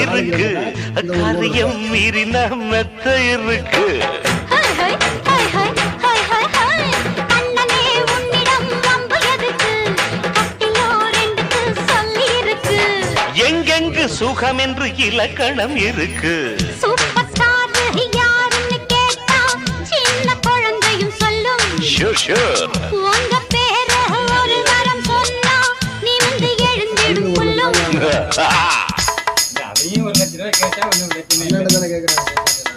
இருக்கு காரியம் மீறின மெத்த இருக்கு எங்கெங்கு சுகம் என்று இலக்கணம் இருக்கு உங்க பேர ஒரு வரம் சொன்னா நீ வந்து எழுந்திடும் புல்லும் அதையும் 1 லட்சம் ரூபாய் கேட்டா ஒன்னும் பிரச்சனை இல்லை.